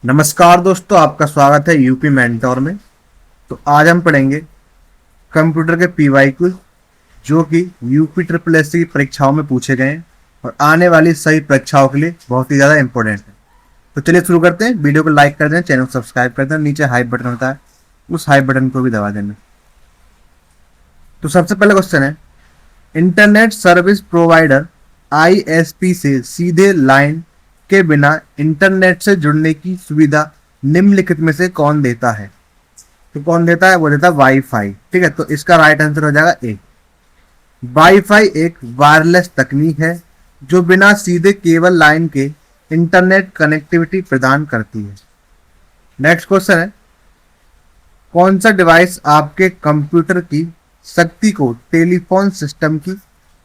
नमस्कार दोस्तों, आपका स्वागत है यूपी मेंटोर में। तो आज हम पढ़ेंगे कंप्यूटर के पीवाईक्यू जो कि यूपी ट्रिपल एस की परीक्षाओं में पूछे गए हैं और आने वाली सभी परीक्षाओं के लिए बहुत ही ज़्यादा इंपॉर्टेंट है। तो चलिए शुरू करते हैं। वीडियो को लाइक कर दें, चैनल को सब्सक्राइब कर दें, नीचे हाइप बटन होता है उस हाइप बटन को भी दबा देना। तो सबसे पहला क्वेश्चन है, इंटरनेट सर्विस प्रोवाइडर आईएसपी से सीधे लाइन के बिना इंटरनेट से जुड़ने की सुविधा निम्नलिखित में से कौन देता है? तो कौन देता है? वो देता है वाईफाई। ठीक है, तो इसका राइट आंसर हो जाएगा ए। वाईफाई एक वायरलेस तकनीक है जो बिना सीधे केबल लाइन के इंटरनेट कनेक्टिविटी प्रदान करती है। नेक्स्ट क्वेश्चन है, कौन सा डिवाइस आपके कंप्यूटर की शक्ति को टेलीफोन सिस्टम की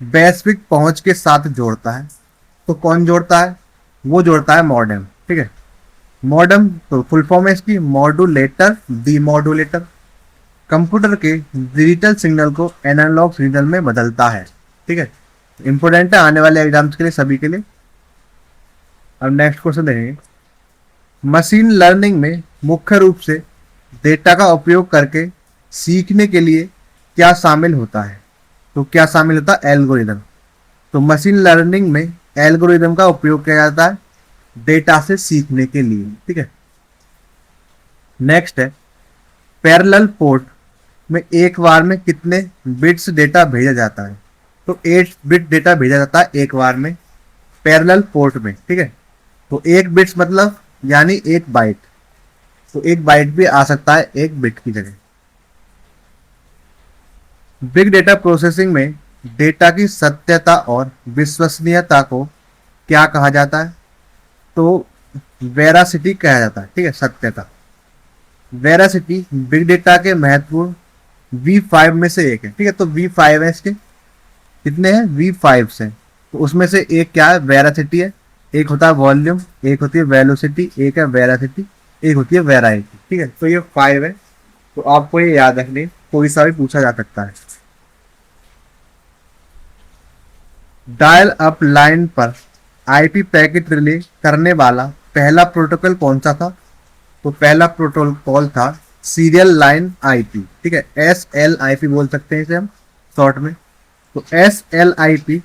वैश्विक पहुंच के साथ जोड़ता है? तो कौन जोड़ता है? वो जोड़ता है मॉडेम। ठीक है, मॉडेम तो फुल फॉर्म है इसकी मॉड्यूलेटर डीमॉड्यूलेटर। कंप्यूटर के डिजिटल सिग्नल को एनालॉग सिग्नल में बदलता है। ठीक है, इंपोर्टेंट है आने वाले एग्जाम्स के लिए, सभी के लिए। अब नेक्स्ट क्वेश्चन देखेंगे, मशीन लर्निंग में मुख्य रूप से डेटा का उपयोग करके सीखने के लिए क्या शामिल होता है? तो क्या शामिल होता है? एल्गोरिदम। तो मशीन लर्निंग में एल्गोरिदम का उपयोग किया जाता है डेटा से सीखने के लिए। ठीक है, नेक्स्ट है, पैरेलल पोर्ट में एक बार में कितने बिट्स डेटा भेजा जाता है? तो 8 बिट डेटा भेजा जाता है एक बार में पैरेलल पोर्ट में। ठीक है, तो 1 बिट्स मतलब यानी 1 बाइट। तो 1 बाइट भी आ सकता है 1 बिट की जगह। बिग डेटा प्रोसेसिंग में डेटा की सत्यता और विश्वसनीयता को क्या कहा जाता है? तो वेरासिटी कहा जाता है। ठीक है, सत्यता। वेरासिटी बिग डेटा के महत्वपूर्ण V5 में से एक है। ठीक है, तो V5 है इसके, कितने हैं? V5 से। तो उसमें से एक क्या है? वेरासिटी है। एक होता है वॉल्यूम, एक होती है वेलोसिटी, एक है वेरासिटी, एक होती है वेराइटी। ठीक है, तो ये 5 है। तो आपको ये याद रखने, कोई सा भी पूछा जा सकता है। डायल अप लाइन पर आईपी पैकेट रिले करने वाला पहला प्रोटोकॉल कौन सा था? तो पहला प्रोटोकॉल था सीरियल लाइन आईपी। ठीक है, SLIP बोल सकते हैं इसे हम शॉर्ट में। तो SLIP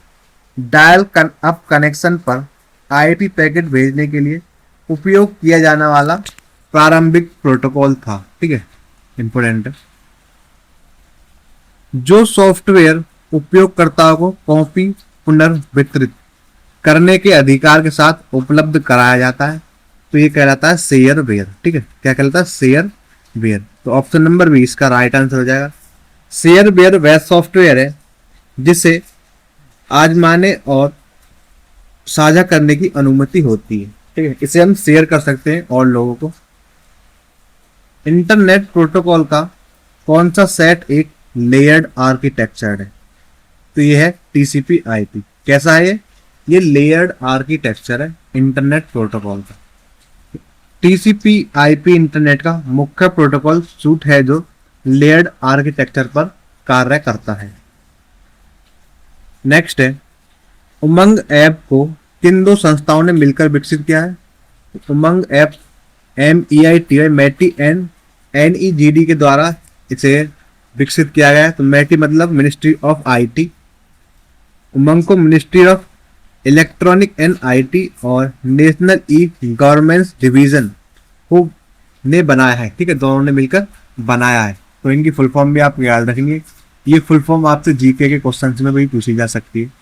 डायल अप कनेक्शन पर आईपी पैकेट भेजने के लिए उपयोग किया जाने वाला प्रारंभिक प्रोटोकॉल था। ठीक है, इंपोर्टेंट है। जो सॉफ्टवेयर उपयोगकर्ताओं को कॉपी पुनर्वितरित करने के अधिकार के साथ उपलब्ध कराया जाता है, तो ये कहलाता है शेयरवेयर। ठीक है, क्या कहलाता है? शेयरवेयर। तो ऑप्शन नंबर बी इसका राइट आंसर हो जाएगा। शेयरवेयर वह सॉफ्टवेयर है जिसे आजमाने और साझा करने की अनुमति होती है। ठीक है, इसे हम शेयर कर सकते हैं और लोगों को। इंटरनेट प्रोटोकॉल का कौन सा सेट एक लेयर्ड आर्किटेक्चर है? तो ये है TCP/IP। कैसा है ये लेयर्ड आर्किटेक्चर है इंटरनेट प्रोटोकॉल का। TCP/IP इंटरनेट का मुख्य प्रोटोकॉल सूट है जो लेयर्ड आर्किटेक्चर पर कार्य करता है। नेक्स्ट है, उमंग ऐप को किन 2 संस्थाओं ने मिलकर विकसित किया है? उमंग ऐप MEITY मैटी एंड NEGD के द्वारा इसे विकसित किया गया है। तो मैटी मतलब मिनिस्ट्री ऑफ IT, उमंग को ministry of electronic and IT और नेशनल ई गवर्नेंस डिवीजन को ने बनाया है। ठीक है, दोनों ने मिलकर बनाया है। तो इनकी फुल फॉर्म भी आप याद रखेंगे। ये फुल फॉर्म आपसे जीके के क्वेश्चन में भी पूछी जा सकती है।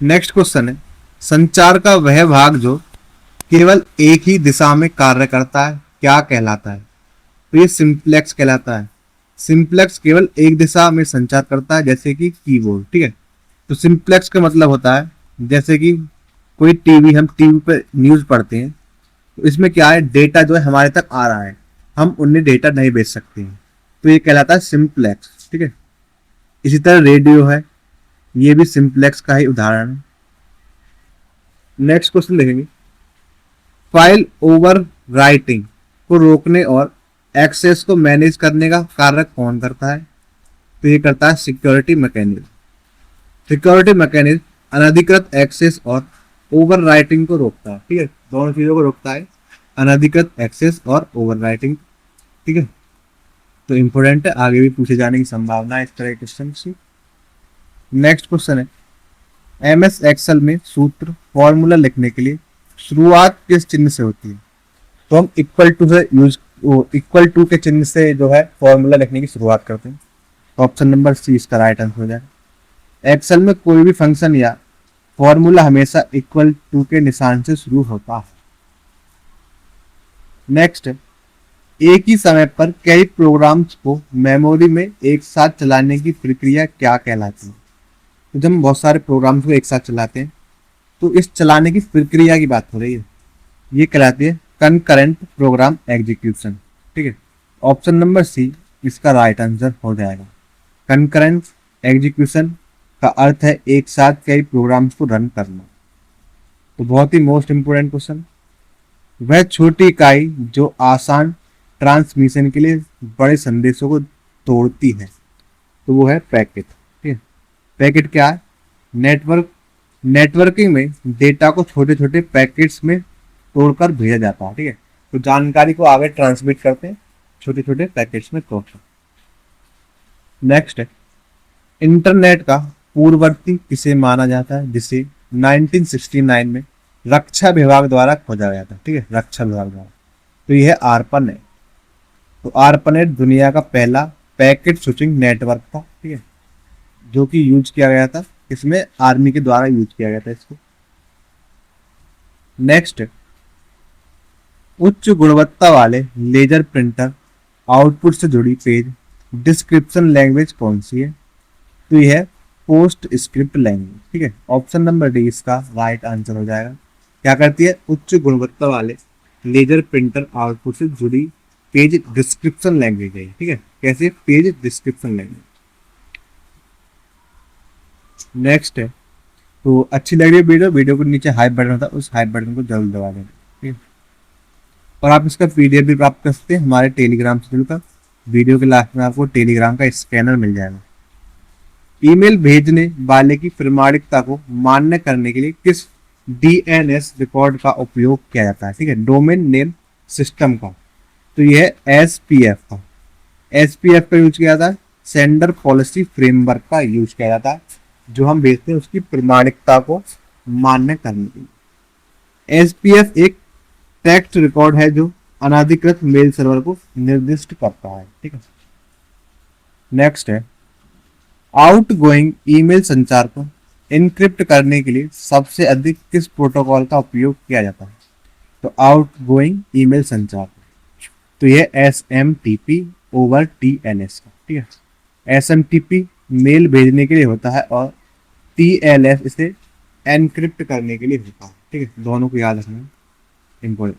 नेक्स्ट क्वेश्चन है, संचार का वह भाग जो केवल एक ही दिशा में कार्य करता है क्या कहलाता है? तो ये सिंप्लेक्स कहलाता है। सिंप्लेक्स केवल एक दिशा में संचार करता है, जैसे कि कीबोर्ड। ठीक है, तो सिंप्लेक्स का मतलब होता है जैसे कि कोई हम टीवी पर न्यूज पढ़ते हैं, तो इसमें क्या है? डेटा जो है हमारे तक आ रहा है, हम उन्हें डेटा नहीं भेज सकते हैं, तो ये कहलाता है सिंप्लेक्स। ठीक है, इसी तरह रेडियो है, ये भी सिंप्लेक्स का ही उदाहरण है। नेक्स्ट क्वेश्चन देखेंगे, फाइल ओवर राइटिंग को रोकने और एक्सेस को मैनेज करने का कार्य कौन करता है? तो ये करता है सिक्योरिटी मैकेनिज्म। सिक्योरिटी मैकेनिज्म अनधिकृत एक्सेस और ओवर राइटिंग को रोकता है। ठीक है, दोनों चीजों को रोकता है। अनधिकृत एक्सेस और ओवरराइटिंग। ठीक है, तो इंपॉर्टेंट है, आगे भी पूछे जाने की संभावना है इस तरह के क्वेश्चन की। नेक्स्ट क्वेश्चन है, एमएस एक्सेल में सूत्र फॉर्मूला लिखने के लिए शुरुआत किस चिन्ह से होती है? तो हम इक्वल टू से यूज इक्वल टू के चिन्ह से जो है फॉर्मूला लिखने की शुरुआत करते हैं। ऑप्शन नंबर सी इसका राइट आंसर हो जाएगा। एक्सेल में कोई भी फंक्शन या फॉर्मूला हमेशा इक्वल टू के निशान से शुरू होता है। नेक्स्ट, एक ही समय पर कई प्रोग्राम्स को मेमोरी में एक साथ चलाने की प्रक्रिया क्या कहलाती है? तो जब हम बहुत सारे प्रोग्राम्स को एक साथ चलाते हैं तो इस चलाने की प्रक्रिया की बात हो रही है, ये कहलाती है कंकरेंट प्रोग्राम एग्जीक्यूशन। ठीक है, ऑप्शन नंबर सी इसका राइट आंसर हो जाएगा। कंकरेंट एग्जीक्यूशन का अर्थ है एक साथ कई प्रोग्राम्स को रन करना। तो बहुत ही मोस्ट इंपोर्टेंट क्वेश्चन, वह छोटी इकाई जो आसान ट्रांसमिशन के लिए बड़े संदेशों को तोड़ती है, तो वो है पैकेट। ठीक है, पैकेट क्या है? नेटवर्किंग में डेटा को छोटे छोटे पैकेट्स में तोड़कर भेजा जाता है। ठीक है, तो जानकारी को आगे ट्रांसमिट करते हैं छोटे छोटे पैकेट्स में तोड़कर। नेक्स्ट है, इंटरनेट का पूर्ववर्ती किसे माना जाता है जिसे 1969 में रक्षा विभाग द्वारा खोजा गया था? ठीक है, रक्षा विभाग द्वारा, तो यह आरपन है। तो आरपनेट दुनिया का पहला पैकेट स्विचिंग नेटवर्क था। ठीक है, जो कि यूज किया गया था, इसमें आर्मी के द्वारा यूज किया गया था इसको। नेक्स्ट, उच्च गुणवत्ता वाले लेजर प्रिंटर आउटपुट से जुड़ी पेज डिस्क्रिप्शन लैंग्वेज कौन सी है? तो यह है पोस्ट स्क्रिप्ट लैंग्वेज। ठीक है, ऑप्शन नंबर डी इसका राइट आंसर हो जाएगा। क्या करती है? उच्च गुणवत्ता वाले लेजर प्रिंटर आउटपुट से जुड़ी पेज डिस्क्रिप्शन लैंग्वेज है। ठीक है, कैसे? Page description language. नेक्स्ट है, तो अच्छी लग रही है वीडियो को नीचे हाइप बटन होता है, उस हाइप बटन को जरूर दबा देना। ठीक है, और आप इसका पीडीएफ भी प्राप्त कर सकते हैं हमारे टेलीग्राम से जुड़कर। वीडियो के लास्ट में आपको टेलीग्राम का स्कैनर मिल जाएगा। ईमेल भेजने वाले की प्रामाणिकता को मान्य करने के लिए किस डीएनएस रिकॉर्ड का उपयोग किया जाता है? ठीक है, डोमेन नेम सिस्टम का, तो यह है एसपीएफ का। एसपीएफ का यूज किया जाता है, सेंडर पॉलिसी फ्रेमवर्क का यूज किया जाता है, जो हम भेजते हैं उसकी प्रामाणिकता को मान्य करने के लिए। एसपीएफ एक टेक्स्ट रिकॉर्ड है जो अनाधिकृत मेल सर्वर को निर्दिष्ट करता है। ठीक है, नेक्स्ट है, आउटगोइंग ईमेल संचार को इनक्रिप्ट करने के लिए सबसे अधिक किस प्रोटोकॉल का उपयोग किया जाता है? तो आउटगोइंग ईमेल संचार, तो यह SMTP ओवर TLS का। ठीक है, SMTP मेल भेजने के लिए होता है और TLS इसे एनक्रिप्ट करने के लिए होता है। ठीक है, दोनों को याद रखना इम्पोर्टेंट।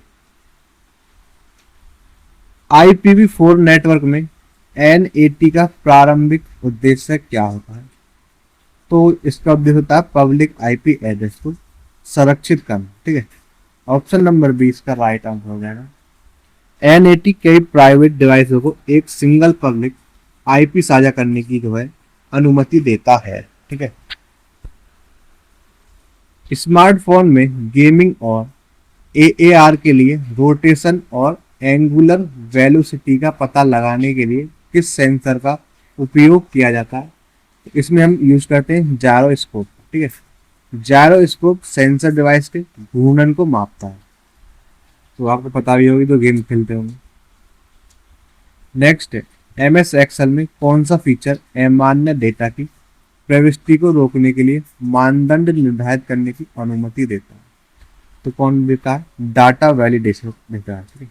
IPv4 नेटवर्क में NAT का प्रारंभिक उद्देश्य क्या होता है? तो इसका उद्देश्य होता है पब्लिक IP एड्रेस को संरक्षित करना। ठीक है, ऑप्शन नंबर 20 का राइट आंसर हो जाएगा। NAT कई प्राइवेट डिवाइसों को एक सिंगल पब्लिक IP साझा करने की जो है अनुमति देता है। ठीक है, स्मार्टफोन में गेमिंग और AAR के लिए रोटेशन और एंगुलर वेलोसिटी का पता लगाने के लिए किस सेंसर का उपयोग किया जाता है? इसमें हम यूज करते हैं जायरोस्कोप। ठीक है, जायरोस्कोप सेंसर डिवाइस के घूर्णन को मापता है। तो आपको पता भी होगी तो गेम खेलते होंगे। नेक्स्ट है, MS एक्सेल में कौन सा फीचर अमान्य डेटा की प्रविष्टि को रोकने के लिए मानदंड निर्धारित करने की अनुमति देता है? तो कौन देता है? डाटा वैलिडेशन देता है। ठीक है,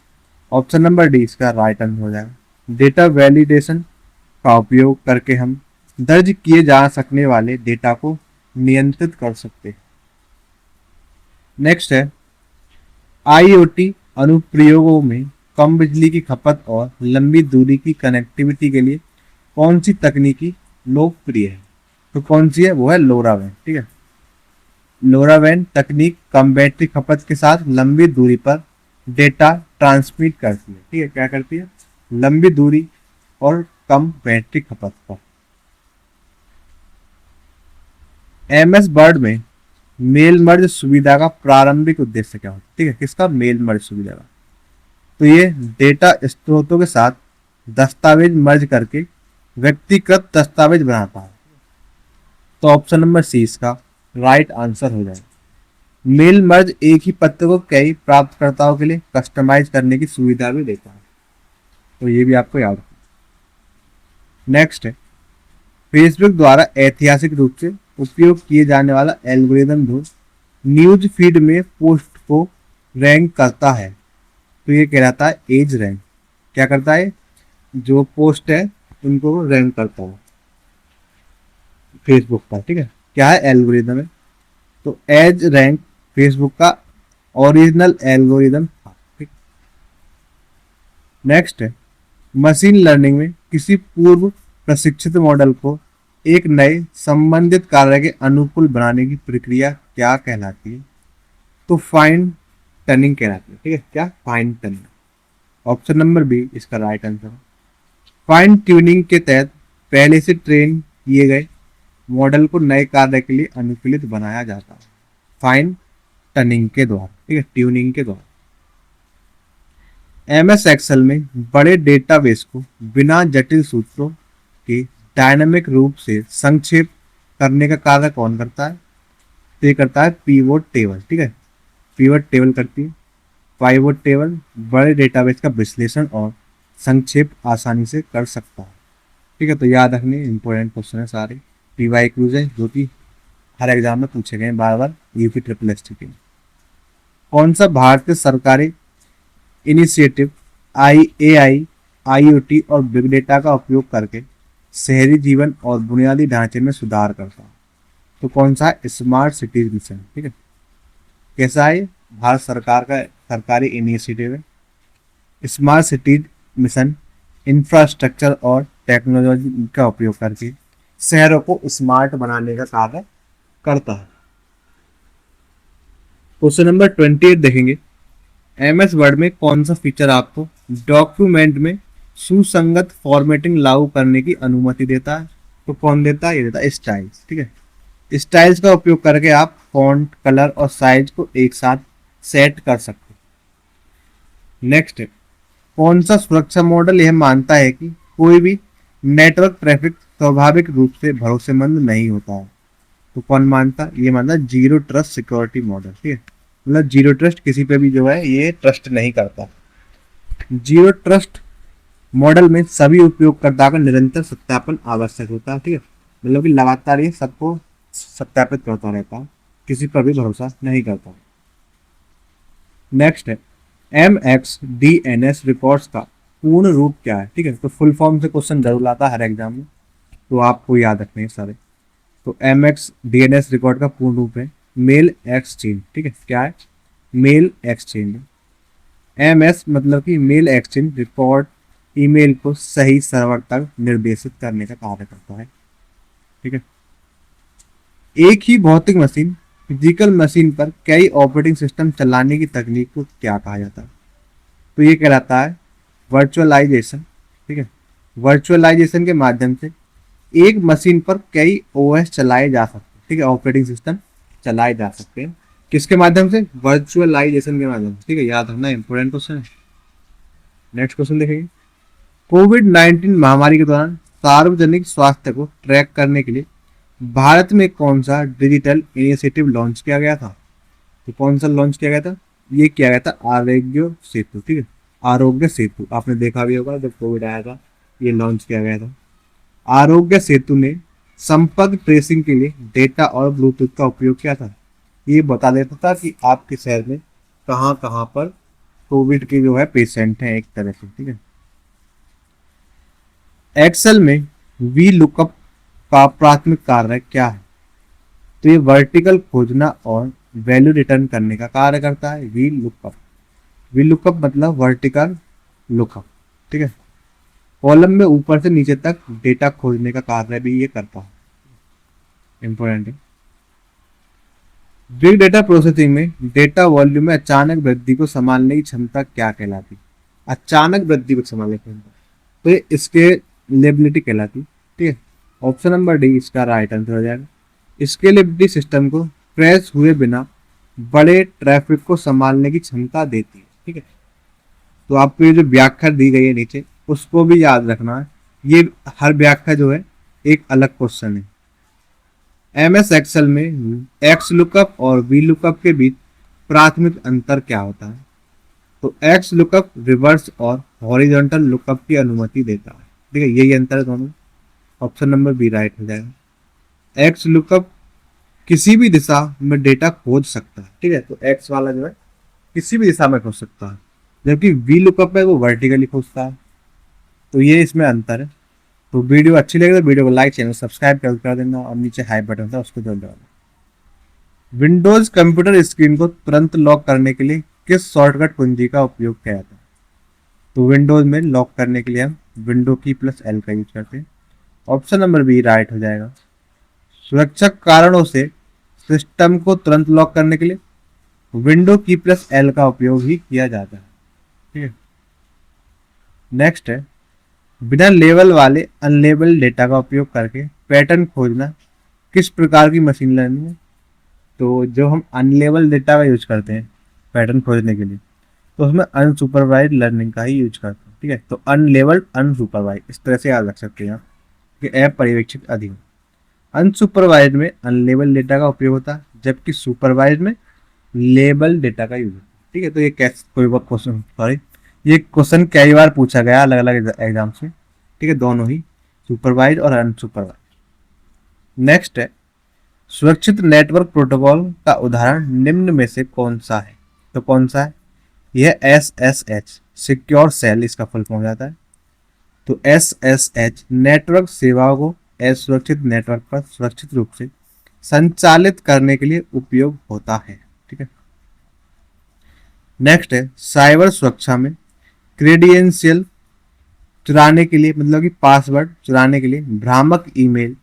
ऑप्शन नंबर डी इसका राइट आंसर हो जाएगा। डेटा वैलिडेशन का उपयोग करके हम दर्ज किए जा सकने वाले डेटा को नियंत्रित कर सकते हैं। नेक्स्ट है, IoT अनुप्रयोगों में कम बिजली की खपत और लंबी दूरी की कनेक्टिविटी के लिए कौन सी तकनीकी लोकप्रिय है? तो कौन सी है? वो है लोरावैन। ठीक है, लोरावैन तकनीक कम बैटरी खपत के साथ लंबी दूरी पर डेटा ट्रांसमिट करती है। ठीक है, क्या करती है? लंबी दूरी और कम बैटरी खपत पर। MS वर्ड में मेल मर्ज सुविधा का प्रारंभिक उद्देश्य क्या होता है? ठीक है, किसका? मेल मर्ज सुविधा का। तो ये डेटा स्रोतों के साथ दस्तावेज मर्ज करके व्यक्तिगत दस्तावेज बनाता है। तो ऑप्शन नंबर सी इसका राइट आंसर हो जाएगा। मेल मर्ज एक ही पत्र को कई प्राप्तकर्ताओं के लिए कस्टमाइज करने की सुविधा भी देता है। तो ये भी आपको याद रखना। नेक्स्ट है, फेसबुक द्वारा ऐतिहासिक रूप से उपयोग किए जाने वाला एल्गोरिदम जो न्यूज फीड में पोस्ट को रैंक करता है, तो ये कहलाता है एज रैंक। क्या करता है? जो पोस्ट है उनको रैंक करता है फेसबुक पर। ठीक है, क्या है? एल्गोरिदम है। तो एज रैंक फेसबुक का ओरिजिनल एल्गोरिदम था। ठीक। नेक्स्ट है, मशीन लर्निंग में किसी पूर्व प्रशिक्षित मॉडल को एक नए संबंधित कार्य के अनुकूल बनाने की प्रक्रिया क्या कहलाती है? तो फाइन टनिंग कहलाती है। ठीक है, क्या? Fine tuning. Option number B इसका राइट आंसर है। फाइन ट्यूनिंग के तहत पहले से ट्रेन किए गए मॉडल को नए कार्य के लिए अनुकूलित बनाया जाता है फाइन टनिंग के द्वारा। ठीक है, ट्यूनिंग के द्वारा। एमएस एक्सेल में बड़े डेटाबेस को बिना जटिल सूत्रों के डायनामिक रूप से संक्षेप करने का कार्य कौन करता है? तो ये करता है पीवोट टेबल। ठीक है, पीवोट टेबल करती है। पाइवोट टेबल बड़े डेटाबेस का विश्लेषण और संक्षेप आसानी से कर सकता है। ठीक है, तो याद रखने इंपॉर्टेंट क्वेश्चन है सारे, पीवाई क्यूज है जो कि हर एग्जाम में पूछे गए बार बार यूपी ट्रिपल एस टी के। कौन सा भारतीय सरकारी इनिशिएटिव एआई, आईओटी और बिग डेटा का उपयोग करके शहरी जीवन और बुनियादी ढांचे में सुधार करता है? तो कौन सा है? Smart cities mission. ठीक है, कैसा है? भारत सरकार का सरकारी इनिशिएटिव है। स्मार्ट सिटीज मिशन इंफ्रास्ट्रक्चर और टेक्नोलॉजी का उपयोग करके शहरों को स्मार्ट बनाने का कार्य करता है। क्वेश्चन नंबर 28 देखेंगे। एमएस वर्ड में कौन सा फीचर आपको डॉक्यूमेंट में सुसंगत फॉर्मेटिंग लागू करने की अनुमति देता है? तो कौन देता है? ये देता है स्टाइल्स। ठीक है, स्टाइल्स का उपयोग करके आप फॉन्ट, कलर और साइज को एक साथ सेट कर सकते हैं। नेक्स्ट है, कौन सा सुरक्षा मॉडल यह मानता है कि कोई भी नेटवर्क ट्रैफिक स्वाभाविक रूप से भरोसेमंद नहीं होता है? तो कौन मानता? ये मानता है जीरो ट्रस्ट सिक्योरिटी मॉडल। ठीक है, मतलब जीरो ट्रस्ट, किसी पे भी जो है ये ट्रस्ट नहीं करता। जीरो ट्रस्ट मॉडल में सभी उपयोगकर्ता का निरंतर सत्यापन आवश्यक होता है। ठीक है, मतलब कि लगातार ये सबको सत्यापित करता रहता है, किसी पर भी भरोसा नहीं करता। नेक्स्ट है, MXDNS रिकॉर्ड्स का पूर्ण रूप क्या है? ठीक है, तो फुल फॉर्म से क्वेश्चन जरूर आता है हर एग्जाम में, तो आपको याद रखने हैं सारे। तो MXDNS रिकॉर्ड का पूर्ण रूप है मेल एक्सचेंज। ठीक है, क्या है? Mail exchange. MS मतलब कि मेल एक्सचेंज रिकॉर्ड ईमेल को सही सर्वर तक निर्देशित करने का कार्य करता है। ठीक है, एक ही भौतिक मशीन, फिजिकल मशीन पर कई ऑपरेटिंग सिस्टम चलाने की तकनीक को क्या कहा जाता है? तो ये कहलाता है वर्चुअलाइजेशन। ठीक है, वर्चुअलाइजेशन के माध्यम से एक मशीन पर कई ओएस चलाए जा सकते हैं। ठीक है, ऑपरेटिंग सिस्टम चलाए जा सकते हैं किसके माध्यम से? वर्चुअलाइजेशन के माध्यम से। ठीक है, याद रखना इंपोर्टेंट क्वेश्चन है। नेक्स्ट क्वेश्चन देखेंगे। कोविड-19 महामारी के दौरान सार्वजनिक स्वास्थ्य को ट्रैक करने के लिए भारत में कौन सा डिजिटल इनिशिएटिव लॉन्च किया गया था? तो कौन सा लॉन्च किया गया था? ये किया गया था आरोग्य सेतु। ठीक है, आरोग्य सेतु आपने देखा भी होगा, जब कोविड आया था ये लॉन्च किया गया था। आरोग्य सेतु ने संपर्क ट्रेसिंग के लिए डेटा और ब्लूटूथ का उपयोग किया था। ये बता देता था कि आपके शहर में कहाँ कहाँ पर कोविड के जो है पेशेंट हैं एक तरह से। ठीक है, एक्सेल में वी लुकअप का प्राथमिक कार्य क्या है? तो ये वर्टिकल खोजना और वैल्यू रिटर्न करने का कार्य करता है वी लुकअप। वी लुकअप मतलब वर्टिकल लुकअप। ठीक है, कॉलम में ऊपर से नीचे तक डेटा खोजने का कार्य भी ये करता है। इंपॉर्टेंट है। बिग डेटा प्रोसेसिंग में डेटा वॉल्यूम में अचानक वृद्धि को संभालने की क्षमता क्या कहलाती? अचानक वृद्धि को संभालने की क्षमता, तो ये स्केलेबिलिटी कहलाती। ठीक है, ऑप्शन नंबर डी इसका राइट आंसर हो जाएगा। स्केलेबिलिटी सिस्टम को क्रैश हुए बिना बड़े ट्रैफिक को संभालने की क्षमता देती है। ठीक है, तो आपको ये जो व्याख्या दी गई है नीचे उसको भी याद रखना है। ये हर व्याख्या जो है एक अलग क्वेश्चन है। एमएस एक्सेल में एक्स लुकअप और वी लुकअप के बीच प्राथमिक अंतर क्या होता है? तो एक्स लुकअप रिवर्स और हॉरिजॉन्टल लुकअप की अनुमति देता है। ठीक है, यही अंतर है दोनों। ऑप्शन नंबर बी राइट हो जाएगा। एक्स लुकअप किसी भी दिशा में डेटा खोज सकता है। ठीक है, तो एक्स वाला जो है किसी भी दिशा में खोज सकता है, जबकि वी लुकअप है वो वर्टिकली खोजता है। तो ये इसमें अंतर है। तो वीडियो अच्छी लगे तो वीडियो को लाइक, चैनल सब्सक्राइब कर देना और नीचे हाई बटन था उसको जरूर दबाना। विंडोज कंप्यूटर स्क्रीन को तुरंत लॉक करने के लिए किस शॉर्टकट कुंजी का उपयोग किया जाता है? तो विंडोज में लॉक करने के लिए हम विंडो की प्लस एल का यूज करते हैं। ऑप्शन नंबर बी राइट हो जाएगा। सुरक्षा कारणों से सिस्टम को तुरंत लॉक करने के लिए विंडो की प्लस एल का उपयोग ही किया जाता है। ठीक है, नेक्स्ट है बिना लेबल वाले अनलेबल डेटा का उपयोग करके पैटर्न खोजना किस प्रकार की मशीन लर्निंग है? तो जो हम अनलेबल डेटा का यूज करते हैं पैटर्न खोजने के लिए, तो उसमें अनसुपरवाइज लर्निंग का ही यूज करते हैं। ठीक है, तो अनलेबल्ड अनसुपरवाइज इस तरह से याद रख सकते हैं आप कि अपर्यवेक्षित अध्ययन। अनसुपरवाइज में अनलेबल डेटा का उपयोग होता है, जबकि सुपरवाइज में लेबल डेटा का यूज होता है। ठीक है, तो ये कैसे कोई क्वेश्चन सॉरी ये क्वेश्चन कई बार पूछा गया अलग अलग एग्जाम से। ठीक है, दोनों ही सुपरवाइज और अनसुपरवाइज। नेक्स्ट है सुरक्षित नेटवर्क प्रोटोकॉल का उदाहरण निम्न में से कौन सा है? तो कौन सा है? यह SSH सिक्योर सेल इसका फुल फॉर्म हो जाता है। तो SSH नेटवर्क सेवाओं को असुरक्षित नेटवर्क पर सुरक्षित रूप से संचालित करने के लिए उपयोग होता है। ठीक है, नेक्स्ट है साइबर सुरक्षा में क्रेडेंशियल चुराने के लिए मतलब कि पासवर्ड चुराने के लिए भ्रामक ईमेल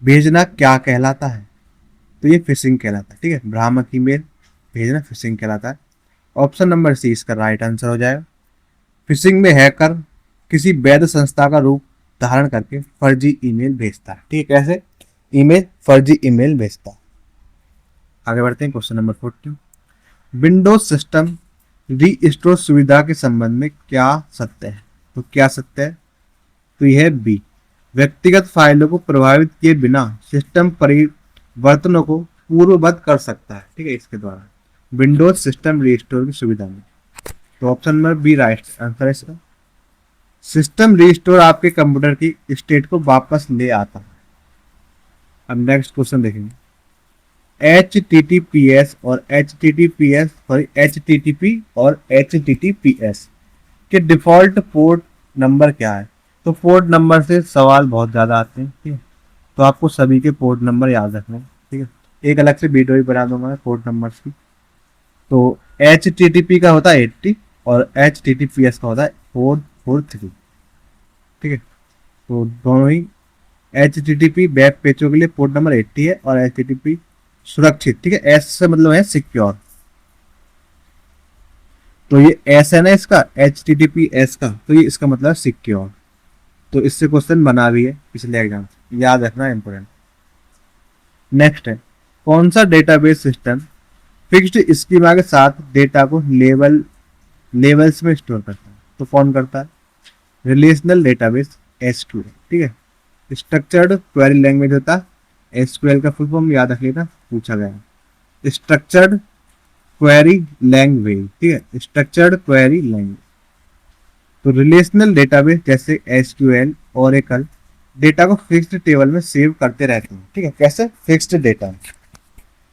भेजना क्या कहलाता है? तो ये फिशिंग कहलाता है। ठीक है, भ्रामक ईमेल भेजना फिशिंग कहलाता है। ऑप्शन नंबर सी इसका राइट आंसर हो जाएगा। फिशिंग में हैकर किसी वैध संस्था का रूप धारण करके फर्जी ईमेल भेजता है। ठीक है, कैसे फर्जी ईमेल भेजता है। आगे बढ़ते हैं question number 14। Windows system restore सुविधा के संबंध में क्या सत्य है? तो क्या सत्य है? तो यह है बी। व्यक्तिगत फाइलों को प्रभावित किए बिना सिस्टम परिवर्तनों को पूर्ववत कर सकता है। ठीक है, इसके द्वारा विंडोज सिस्टम रीस्टोर की सुविधा में। तो option number B right answer है इसका। सिस्टम रीस्टोर आपके कंप्यूटर की स्टेट को वापस ले आता है। अब नेक्स्ट क्वेश्चन देखेंगे। HTTPS और HTTP और HTTPS के डिफॉल्ट पोर्ट नंबर क्या है? तो पोर्ट नंबर से सवाल बहुत ज़्यादा आते हैं। ठीक है, तो आपको सभी के पोर्ट नंबर याद रखने हैं। ठीक है, एक अलग से वीडियो भी बना दूंगा पोर्ट नंबर्स की। तो HTTP का होता है 80 और HTTPS का होता है 443। ठीक है, तो दोनों ही HTTP वेब पेजों के लिए पोर्ट नंबर 80 है और HTTP सुरक्षित। ठीक है, एस से मतलब है सिक्योर। तो ये एस है ना इसका HTTPS का, तो ये इसका मतलब सिक्योर। तो इससे क्वेश्चन बना भी है पिछले एग्जाम से, याद रखना इंपोर्टेंट। नेक्स्ट है कौन सा डेटाबेस सिस्टम फिक्स्ड स्कीमा के साथ डेटा को लेवल्स में स्टोर करता है? तो कौन करता है? Relational database SQL। ठीक है, स्ट्रक्चर्ड क्वेरी लैंग्वेज होता है SQL का फुल फॉर्म याद रख लेना, पूछा गया। Structured query language. ठीक है, स्ट्रक्चर्ड क्वेरी लैंग्वेज। तो रिलेशनल डेटाबेस जैसे SQL, ओरेकल डेटा को फिक्स्ड टेबल में सेव करते रहते हैं। ठीक है, कैसे? फिक्स्ड डेटा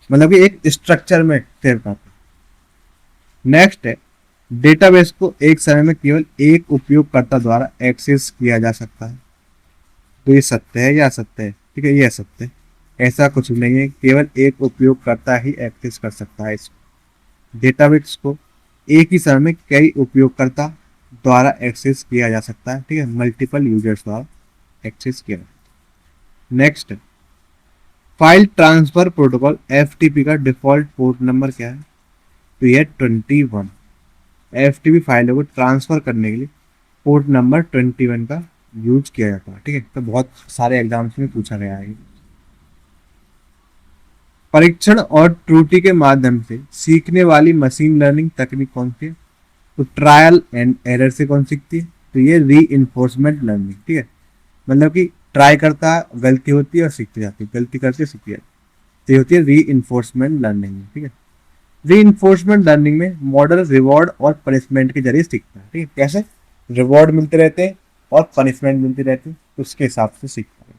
मतलब कि एक स्ट्रक्चर में सेव करते हैं। नेक्स्ट है डेटाबेस को एक समय में केवल एक उपयोगकर्ता द्वारा एक्सेस किया जा सकता है। तो ये सत्य है या असत्य है? ठीक है, ये असत्य है। ऐसा कुछ नहीं है, केवल एक उपयोगकर्ता ही एक्सेस कर सकता है इसको। डेटाबेस को एक ही समय में कई उपयोगकर्ता द्वारा एक्सेस किया जा सकता है। ठीक है, मल्टीपल यूजर्स द्वारा एक्सेस किया। Next file transfer protocol FTP का डिफॉल्ट पोर्ट नंबर क्या है? तो यह 21। FTP फाइलों को ट्रांसफर करने के लिए पोर्ट नंबर 21 का यूज किया जाता है। ठीक है, तो बहुत सारे एग्जाम्स में पूछा गया है। परीक्षण और त्रुटि के माध्यम से सीखने वाली मशीन लर्निंग तकनीक कौन सी है? तो ट्रायल एंड एरर से कौन सीखती है? तो ये री इन्फोर्समेंट लर्निंग, ठीक है। मतलब कि ट्राई करता है, गलती होती है और सीखती जाती है, गलती करती है सीखती जाती है, तो ये होती है री इन्फोर्समेंट लर्निंग, ठीक है। री इन्फोर्समेंट लर्निंग में मॉडल रिवॉर्ड और पनिशमेंट के जरिए सीखता है, ठीक है। कैसे? रिवॉर्ड मिलते रहते हैं और पनिशमेंट मिलती रहती है, तो उसके हिसाब से सीखता है।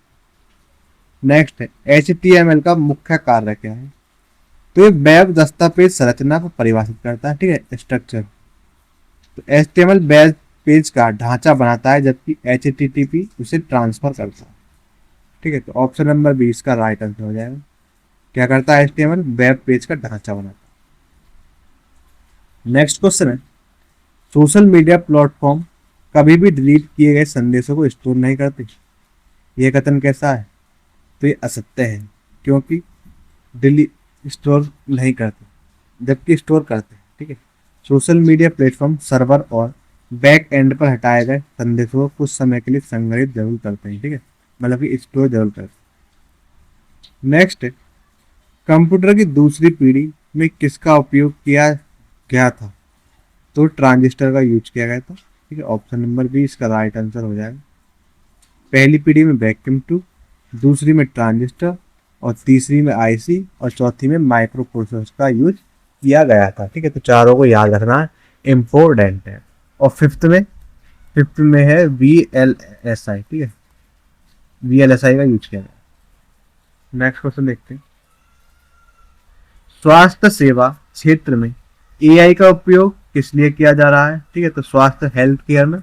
नेक्स्ट है HTML का मुख्य कार्य क्या है? तो ये वेब दस्तावेज संरचना को परिभाषित करता है, ठीक है, स्ट्रक्चर। तो HTML वेब पेज का ढांचा बनाता है, जबकि HTTP उसे ट्रांसफर करता है, ठीक है। तो ऑप्शन नंबर 20 का राइट आंसर हो जाएगा। क्या करता है? HTML वेब पेज का ढांचा बनाता है। नेक्स्ट क्वेश्चन है, सोशल मीडिया प्लेटफॉर्म कभी भी डिलीट किए गए संदेशों को स्टोर नहीं करते। यह कथन कैसा है? तो ये असत्य है, क्योंकि डिलीट स्टोर नहीं करते, जबकि स्टोर करते हैं, ठीक है। सोशल मीडिया प्लेटफॉर्म सर्वर और बैक एंड पर हटाए गए संदेशों को कुछ समय के लिए संग्रहित जरूर करते हैं, ठीक है, मतलब कि स्टोर जरूर करते हैं। नेक्स्ट, कंप्यूटर की दूसरी पीढ़ी में किसका उपयोग किया गया था? तो ट्रांजिस्टर का यूज किया गया था, ठीक है। ऑप्शन नंबर 20 का राइट आंसर हो जाएगा। पहली पीढ़ी में वैक्यूम ट्यूब, दूसरी में ट्रांजिस्टर, और तीसरी में आईसी, और चौथी में माइक्रो प्रोसेसर का यूज किया गया था, ठीक है। तो चारों को याद रखना इम्पोर्टेंट है। और फिफ्थ में है VLSI, ठीक है, VLSI का यूज किया गया। नेक्स्ट क्वेश्चन देखते हैं, स्वास्थ्य सेवा क्षेत्र में AI का उपयोग किस लिए किया जा रहा है? ठीक है, तो स्वास्थ्य हेल्थ केयर में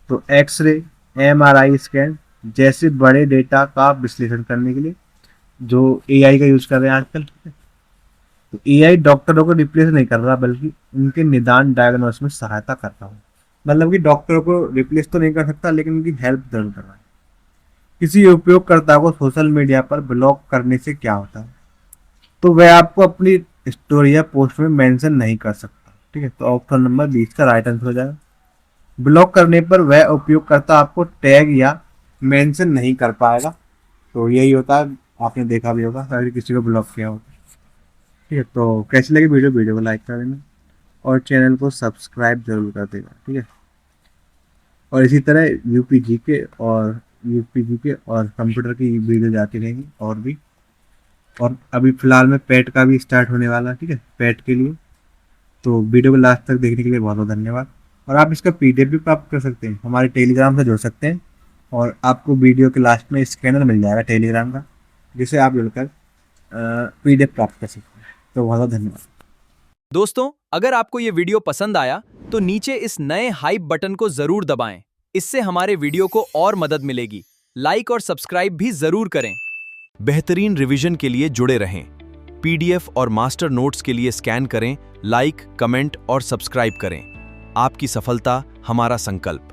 तो एक्सरे, MRI स्कैन जैसे बड़े डेटा का विश्लेषण करने के लिए जो AI का यूज कर रहे हैं आजकल। तो AI डॉक्टरों को रिप्लेस नहीं कर रहा, बल्कि उनके निदान डायग्नोसिस में सहायता कर रहा है। मतलब कि डॉक्टरों को रिप्लेस तो नहीं कर सकता, लेकिन उनकी हेल्प जरूर कर रहा है। किसी उपयोगकर्ता को सोशल मीडिया पर ब्लॉक करने से क्या होता है? तो वह आपको अपनी स्टोरी या पोस्ट में मेंशन नहीं कर सकता, ठीक है। तो ऑप्शन नंबर 20 का राइट आंसर हो जाएगा। ब्लॉक करने पर वह उपयोगकर्ता आपको टैग या मेंशन नहीं कर पाएगा। तो यही होता है, आपने देखा भी होगा अगर किसी को ब्लॉक किया हो, ठीक है। तो कैसी लगी वीडियो को लाइक कर देना और चैनल को सब्सक्राइब जरूर कर देना, ठीक है। और इसी तरह यूपी जी के और कंप्यूटर की वीडियो जाती रहेंगी और भी। और अभी फिलहाल में पेट का भी स्टार्ट होने वाला है, ठीक है, पेट के लिए। तो वीडियो को लास्ट तक देखने के लिए बहुत बहुत धन्यवाद। और आप इसका PDF भी प्राप्त कर सकते हैं, हमारे टेलीग्राम से जुड़ सकते हैं, और आपको वीडियो के लास्ट में स्कैनर मिल जाएगा टेलीग्राम का, जिसे आप जुड़कर PDF प्राप्त कर सकते हैं। तो बहुत बहुत धन्यवाद दोस्तों। अगर आपको ये वीडियो पसंद आया तो नीचे इस नए हाइप बटन को जरूर दबाएं। इससे हमारे वीडियो को और मदद मिलेगी। लाइक और सब्सक्राइब भी जरूर करें। बेहतरीन रिवीजन के लिए जुड़े रहें। PDF और मास्टर नोट्स के लिए स्कैन करें, लाइक, कमेंट और सब्सक्राइब करें। आपकी सफलता हमारा संकल्प।